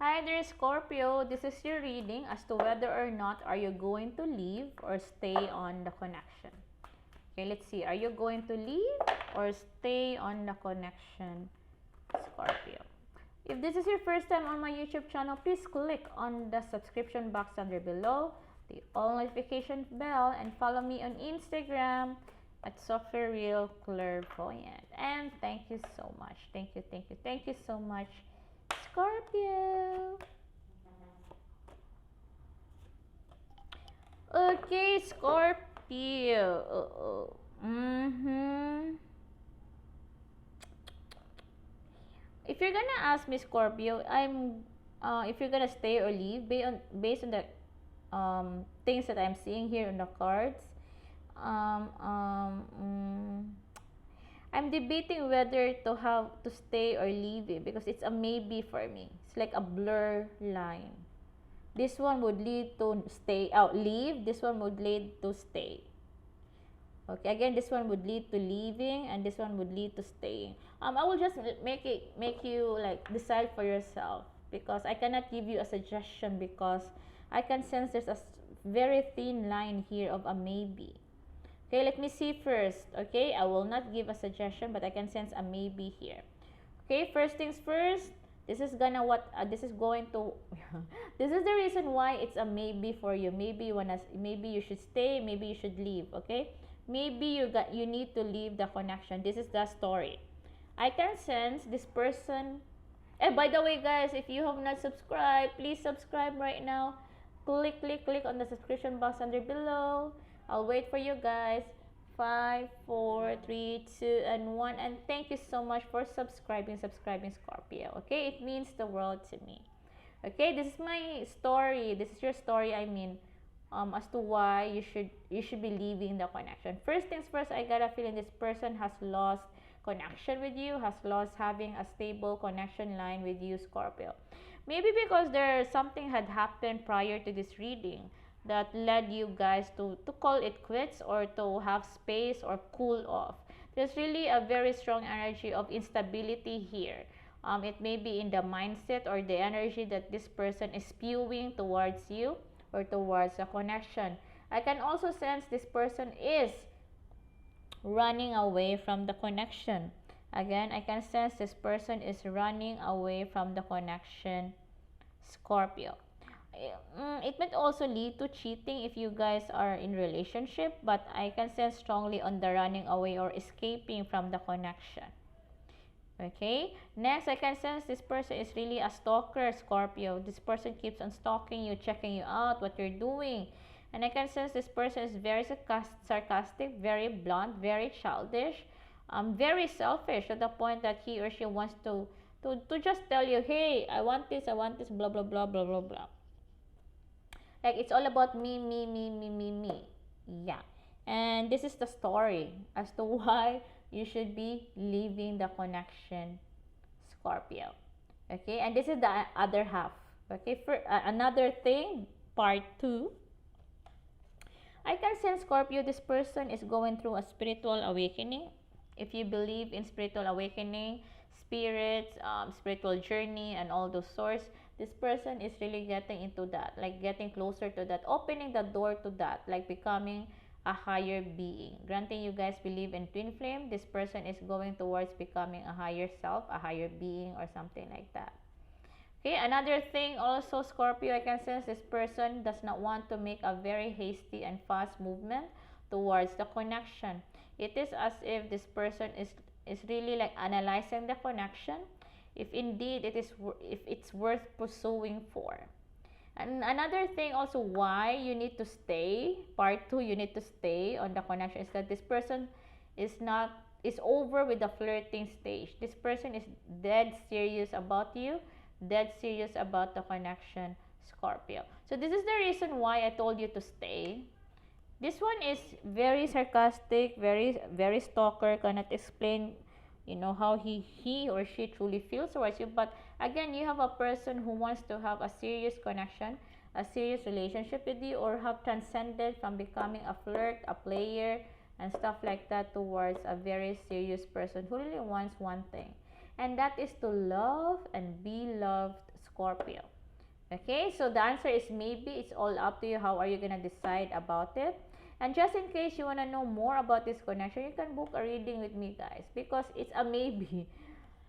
Hi there, Scorpio. This is your reading as to whether or not are you going to leave or stay on the connection. Okay, let's see. Are you going to leave or stay on the connection, Scorpio? If this is your first time on my YouTube channel, please click on the subscription box under below, the all notification bell, and follow me on Instagram at Sophie Real Clairvoyant. And thank you so much. Thank you, thank you, thank you so much, Scorpio. Okay, Scorpio. If you're gonna ask me, Scorpio, if you're gonna stay or leave based on the things that I'm seeing here on the cards. Um, um, mm, I'm debating whether to have to stay or leave it because it's a maybe for me. It's like a blur line. This one would lead to stay out, leave. This one would lead to stay. Okay, again, this one would lead to leaving, and this one would lead to staying. I will just make you like decide for yourself because I cannot give you a suggestion because I can sense there's a very thin line here of a maybe. Okay, let me see first. Okay, I will not give a suggestion, but I can sense a maybe here. Okay, first things first. This is gonna what this is going to this is the reason why it's a maybe for you. Maybe maybe you should stay, maybe you should leave. Okay, maybe you need to leave the connection. This is the story. I can sense this person. By the way, guys, if you have not subscribed, please subscribe right now. Click on the subscription box under below. I'll wait for you guys. 5, 4, 3, 2, and 1. And thank you so much for subscribing, Scorpio. Okay, it means the world to me. Okay, this is my story. This is your story. I mean, as to why you should be leaving the connection. First things first, I got a feeling this person has lost connection with you, has lost having a stable connection line with you, Scorpio. Maybe because there something had happened prior to this reading that led you guys to call it quits or to have space or cool off. There's really a very strong energy of instability here. It may be in the mindset or the energy that this person is spewing towards you or towards a connection. I can also sense this person is running away from the connection. Again, I can sense this person is running away from the connection, Scorpio. It might also lead to cheating if you guys are in relationship, but I can sense strongly on the running away or escaping from the connection. Okay, next I can sense this person is really a stalker, Scorpio. This person keeps on stalking you, checking you out, what you're doing. And I can sense this person is very sarcastic, very blunt, very childish, very selfish to the point that he or she wants to just tell you, hey, I want this, blah, blah, blah, blah, blah, blah. Like it's all about me, me, me, me, me, me. Yeah. And this is the story as to why you should be leaving the connection, Scorpio. Okay, and this is the other half. Okay, for another thing, part 2. I can sense, Scorpio, this person is going through a spiritual awakening. If you believe in spiritual awakening, spirits, spiritual journey, and all those sorts, this person is really getting into that, like getting closer to that, opening the door to that, like becoming a higher being. Granting you guys believe in twin flame, this person is going towards becoming a higher self, a higher being, or something like that. Okay, another thing also, Scorpio, I can sense this person does not want to make a very hasty and fast movement towards the connection. It is as if this person is really like analyzing the connection, if indeed if it's worth pursuing for. And another thing also why you need to stay, part 2, you need to stay on the connection is that this person is over with the flirting stage. This person is dead serious about you, dead serious about the connection, Scorpio. So this is the reason why I told you to stay. This one is very sarcastic, very stalker, cannot explain, how he or she truly feels towards you. But again, you have a person who wants to have a serious connection, a serious relationship with you, or have transcended from becoming a flirt, a player, and stuff like that towards a very serious person who really wants one thing, and that is to love and be loved, Scorpio. Okay, so the answer is maybe. It's all up to you. How are you gonna decide about it? And just in case you wanna know more about this connection, you can book a reading with me, guys, because it's a maybe.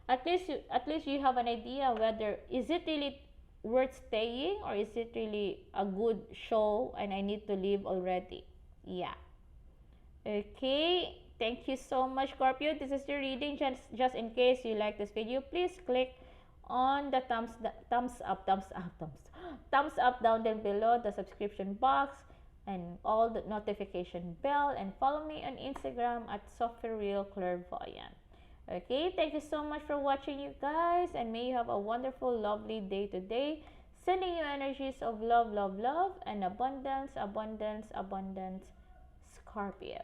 At least you have an idea whether is it really worth staying, or is it really a good show and I need to leave already. Yeah. Okay, thank you so much, Scorpio. This is your reading. Just in case you like this video, please click on the thumbs up down there below, the subscription box, and all the notification bell, and follow me on Instagram at Sophie Real Clairvoyant. Okay, thank you so much for watching, you guys, and may you have a wonderful, lovely day today. Sending you energies of love, love, love, and abundance, abundance, abundance, Scorpio.